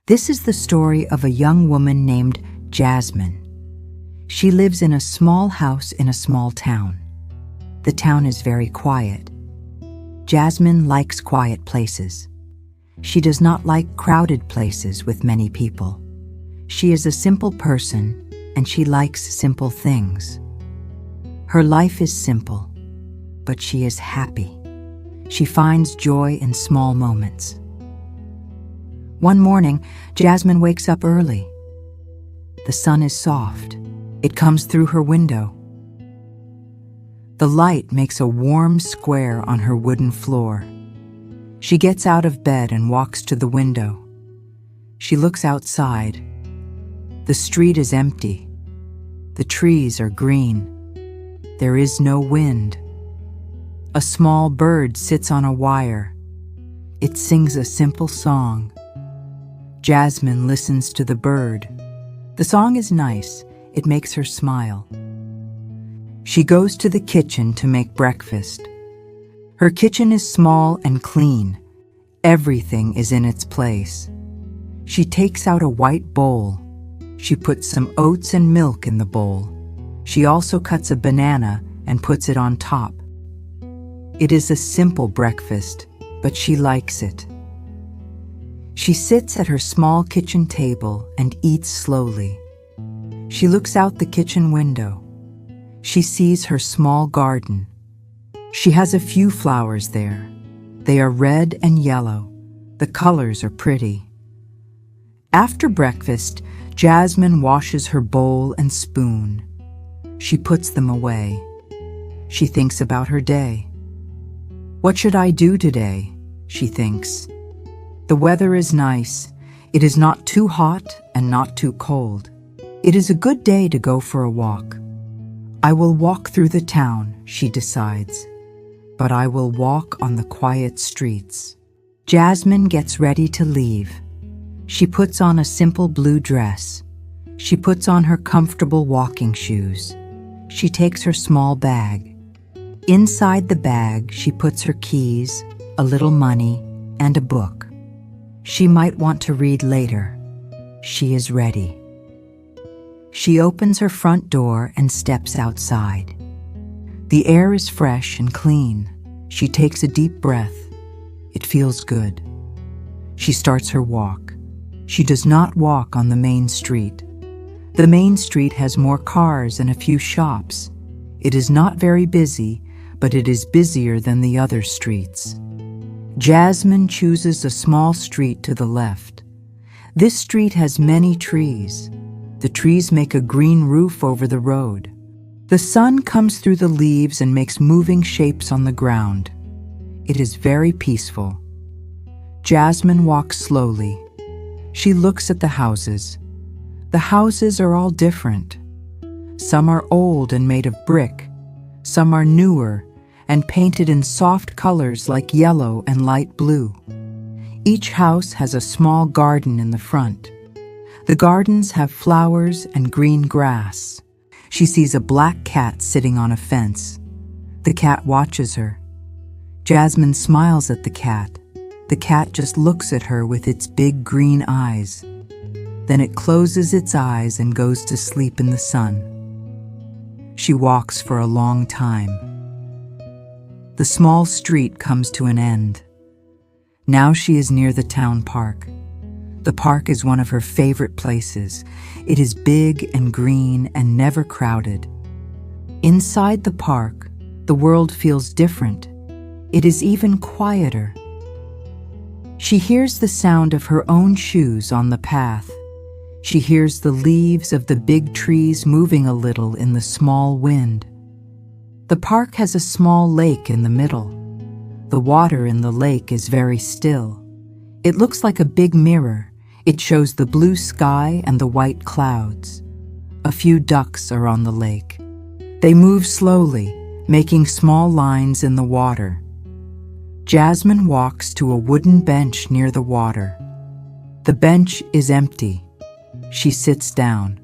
This is the story of a young woman named Jasmine. She lives in a small house in a small town. The town is very quiet. Jasmine likes quiet places. She does not like crowded places with many people. She is a simple person, and she likes simple things. Her life is simple, but she is happy. She finds joy in small moments. One morning, Jasmine wakes up early. The sun is soft. It comes through her window. The light makes a warm square on her wooden floor. She gets out of bed and walks to the window. She looks outside. The street is empty. The trees are green. There is no wind. A small bird sits on a wire. It sings a simple song. Jasmine listens to the bird. The song is nice. It makes her smile. She goes to the kitchen to make breakfast. Her kitchen is small and clean. Everything is in its place. She takes out a white bowl. She puts some oats and milk in the bowl. She also cuts a banana and puts it on top. It is a simple breakfast, but she likes it. She sits at her small kitchen table and eats slowly. She looks out the kitchen window. She sees her small garden. She has a few flowers there. They are red and yellow. The colors are pretty. After breakfast, Jasmine washes her bowl and spoon. She puts them away. She thinks about her day. What should I do today? She thinks. The weather is nice. It is not too hot and not too cold. It is a good day to go for a walk. I will walk through the town, she decides, but I will walk on the quiet streets. Jasmine gets ready to leave. She puts on a simple blue dress. She puts on her comfortable walking shoes. She takes her small bag. Inside the bag, she puts her keys, a little money, and a book. She might want to read later. She is ready. She opens her front door and steps outside. The air is fresh and clean. She takes a deep breath. It feels good. She starts her walk. She does not walk on the main street. The main street has more cars and a few shops. It is not very busy, but it is busier than the other streets. Jasmine chooses a small street to the left. This street has many trees. The trees make a green roof over the road. The sun comes through the leaves and makes moving shapes on the ground. It is very peaceful. Jasmine walks slowly. She looks at the houses. The houses are all different. Some are old and made of brick. Some are newer and painted in soft colors like yellow and light blue. Each house has a small garden in the front. The gardens have flowers and green grass. She sees a black cat sitting on a fence. The cat watches her. Jasmine smiles at the cat. The cat just looks at her with its big green eyes. Then it closes its eyes and goes to sleep in the sun. She walks for a long time. The small street comes to an end. Now she is near the town park. The park is one of her favorite places. It is big and green and never crowded. Inside the park, the world feels different. It is even quieter. She hears the sound of her own shoes on the path. She hears the leaves of the big trees moving a little in the small wind. The park has a small lake in the middle. The water in the lake is very still. It looks like a big mirror. It shows the blue sky and the white clouds. A few ducks are on the lake. They move slowly, making small lines in the water. Jasmine walks to a wooden bench near the water. The bench is empty. She sits down.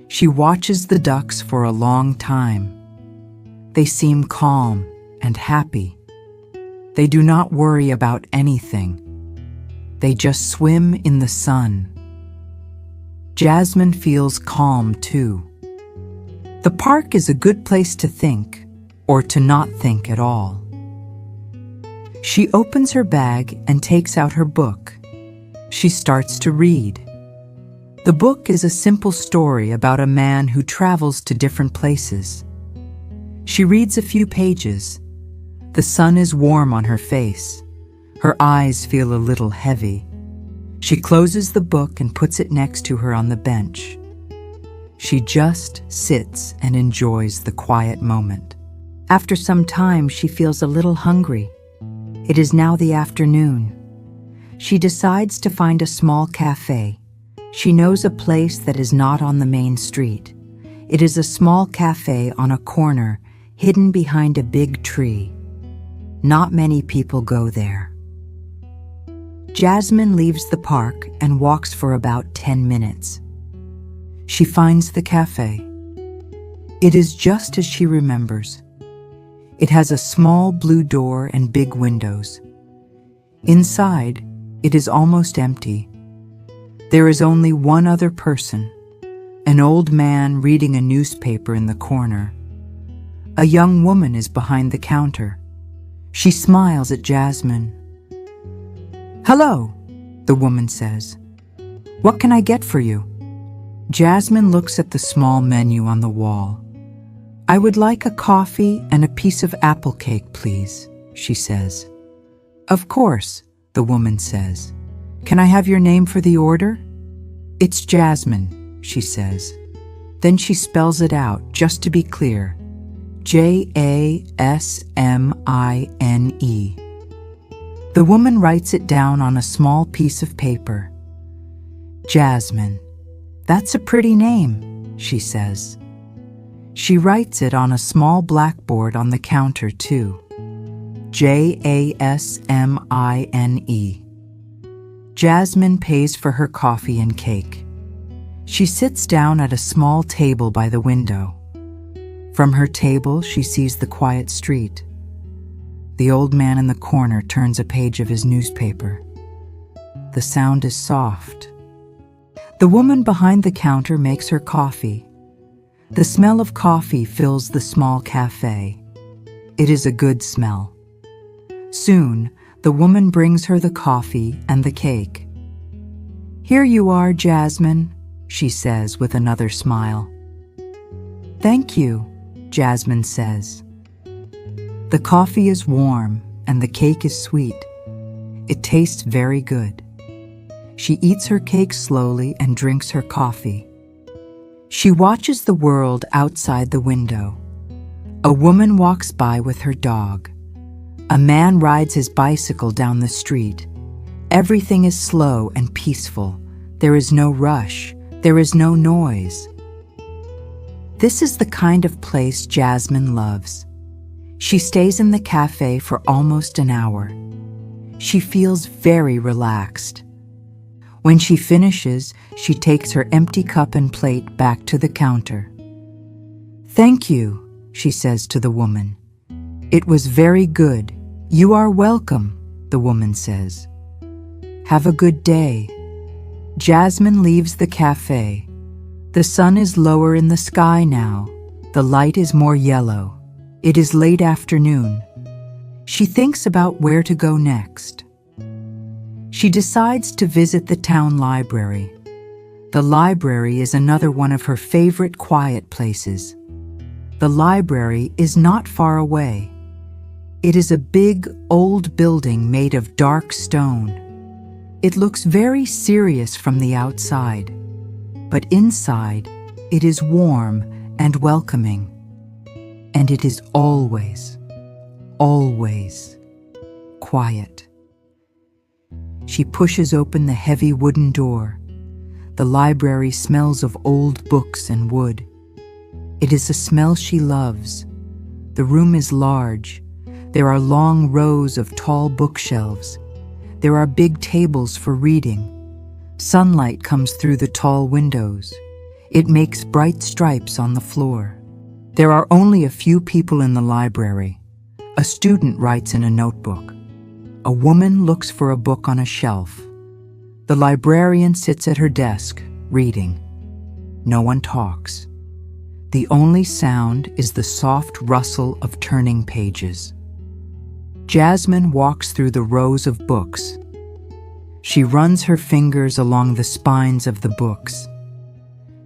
She watches the ducks for a long time. They seem calm and happy. They do not worry about anything. They just swim in the sun. Jasmine feels calm too. The park is a good place to think, or to not think at all. She opens her bag and takes out her book. She starts to read. The book is a simple story about a man who travels to different places. She reads a few pages. The sun is warm on her face. Her eyes feel a little heavy. She closes the book and puts it next to her on the bench. She just sits and enjoys the quiet moment. After some time, she feels a little hungry. It is now the afternoon. She decides to find a small cafe. She knows a place that is not on the main street. It is a small cafe on a corner, hidden behind a big tree. Not many people go there. Jasmine leaves the park and walks for about 10 minutes. She finds the cafe. It is just as she remembers. It has a small blue door and big windows. Inside, it is almost empty. There is only one other person, an old man reading a newspaper in the corner. A young woman is behind the counter. She smiles at Jasmine. "Hello," the woman says. "What can I get for you?" Jasmine looks at the small menu on the wall. "I would like a coffee and a piece of apple cake, please," she says. "Of course," the woman says. "Can I have your name for the order?" "It's Jasmine," she says. Then she spells it out, just to be clear. Jasmine. The woman writes it down on a small piece of paper. Jasmine. "That's a pretty name," she says. She writes it on a small blackboard on the counter too. Jasmine. Jasmine pays for her coffee and cake. She sits down at a small table by the window. From her table, she sees the quiet street. The old man in the corner turns a page of his newspaper. The sound is soft. The woman behind the counter makes her coffee. The smell of coffee fills the small cafe. It is a good smell. Soon, the woman brings her the coffee and the cake. "Here you are, Jasmine," she says with another smile. "Thank you," Jasmine says. The coffee is warm and the cake is sweet. It tastes very good. She eats her cake slowly and drinks her coffee. She watches the world outside the window. A woman walks by with her dog. A man rides his bicycle down the street. Everything is slow and peaceful. There is no rush. There is no noise. This is the kind of place Jasmine loves. She stays in the cafe for almost an hour. She feels very relaxed. When she finishes, she takes her empty cup and plate back to the counter. "Thank you," she says to the woman. "It was very good. You are welcome," the woman says. "Have a good day." Jasmine leaves the cafe. The sun is lower in the sky now. The light is more yellow. It is late afternoon. She thinks about where to go next. She decides to visit the town library. The library is another one of her favorite quiet places. The library is not far away. It is a big, old building made of dark stone. It looks very serious from the outside, but inside it is warm and welcoming. And it is always, always quiet. She pushes open the heavy wooden door. The library smells of old books and wood. It is a smell she loves. The room is large. There are long rows of tall bookshelves. There are big tables for reading. Sunlight comes through the tall windows. It makes bright stripes on the floor. There are only a few people in the library. A student writes in a notebook. A woman looks for a book on a shelf. The librarian sits at her desk, reading. No one talks. The only sound is the soft rustle of turning pages. Jasmine walks through the rows of books. She runs her fingers along the spines of the books.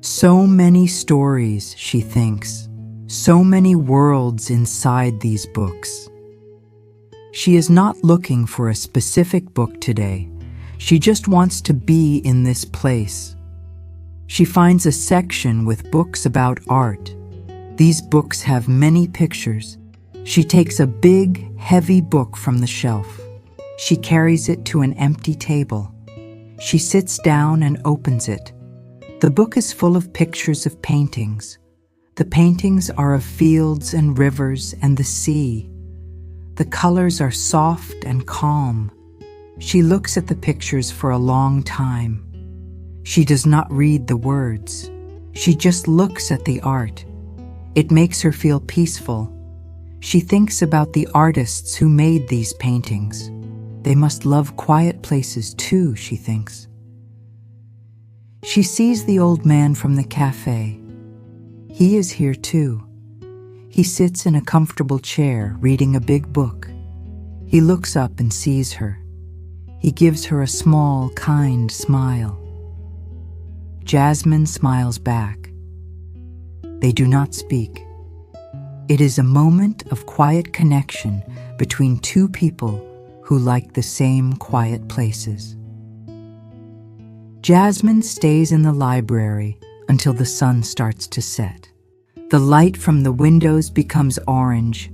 So many stories, she thinks. So many worlds inside these books. She is not looking for a specific book today. She just wants to be in this place. She finds a section with books about art. These books have many pictures. She takes a big, heavy book from the shelf. She carries it to an empty table. She sits down and opens it. The book is full of pictures of paintings. The paintings are of fields and rivers and the sea. The colors are soft and calm. She looks at the pictures for a long time. She does not read the words. She just looks at the art. It makes her feel peaceful. She thinks about the artists who made these paintings. They must love quiet places too, she thinks. She sees the old man from the cafe. He is here too. He sits in a comfortable chair, reading a big book. He looks up and sees her. He gives her a small, kind smile. Jasmine smiles back. They do not speak. It is a moment of quiet connection between two people who like the same quiet places. Jasmine stays in the library until the sun starts to set. The light from the windows becomes orange.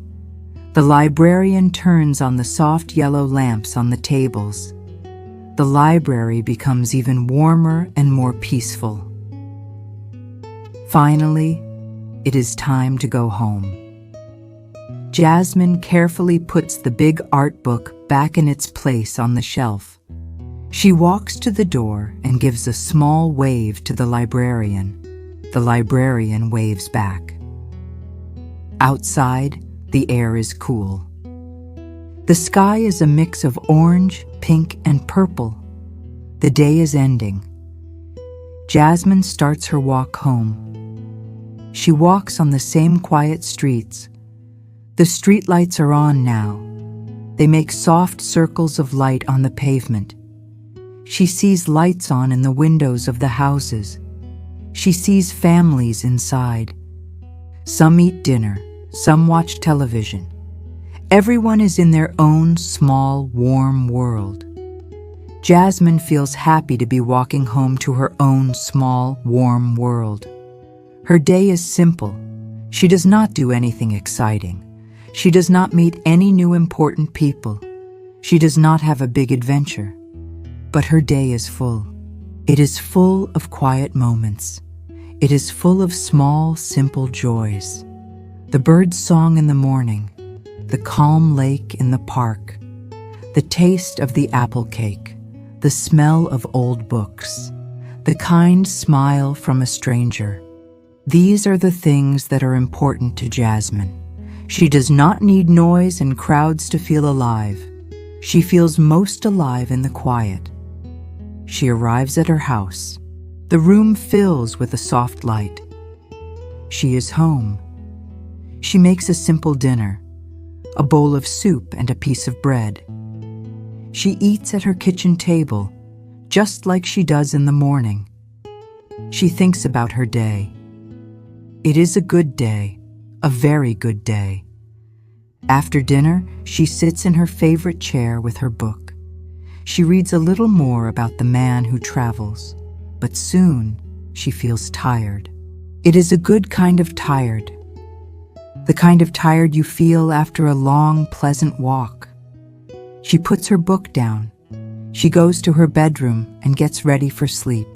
The librarian turns on the soft yellow lamps on the tables. The library becomes even warmer and more peaceful. Finally, it is time to go home. Jasmine carefully puts the big art book back in its place on the shelf. She walks to the door and gives a small wave to the librarian. The librarian waves back. Outside, the air is cool. The sky is a mix of orange, pink, and purple. The day is ending. Jasmine starts her walk home. She walks on the same quiet streets. The streetlights are on now. They make soft circles of light on the pavement. She sees lights on in the windows of the houses. She sees families inside. Some eat dinner, some watch television. Everyone is in their own small, warm world. Jasmine feels happy to be walking home to her own small, warm world. Her day is simple. She does not do anything exciting. She does not meet any new important people. She does not have a big adventure. But her day is full. It is full of quiet moments. It is full of small, simple joys. The bird's song in the morning, the calm lake in the park, the taste of the apple cake, the smell of old books, the kind smile from a stranger. These are the things that are important to Jasmine. She does not need noise and crowds to feel alive. She feels most alive in the quiet. She arrives at her house. The room fills with a soft light. She is home. She makes a simple dinner, a bowl of soup and a piece of bread. She eats at her kitchen table, just like she does in the morning. She thinks about her day. It is a good day, a very good day. After dinner, she sits in her favorite chair with her book. She reads a little more about the man who travels, but soon she feels tired. It is a good kind of tired, the kind of tired you feel after a long, pleasant walk. She puts her book down. She goes to her bedroom and gets ready for sleep.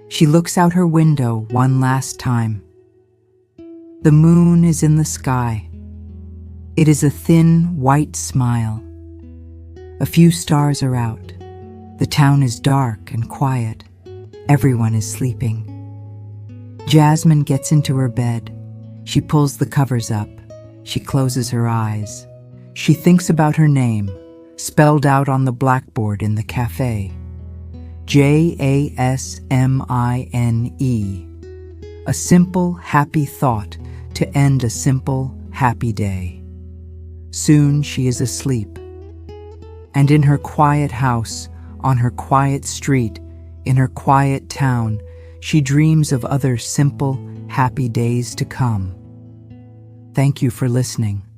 She looks out her window one last time. The moon is in the sky. It is a thin, white smile. A few stars are out. The town is dark and quiet. Everyone is sleeping. Jasmine gets into her bed. She pulls the covers up. She closes her eyes. She thinks about her name, spelled out on the blackboard in the cafe. Jasmine. A simple, happy thought to end a simple, happy day. Soon she is asleep. And in her quiet house, on her quiet street, in her quiet town, she dreams of other simple, happy days to come. Thank you for listening.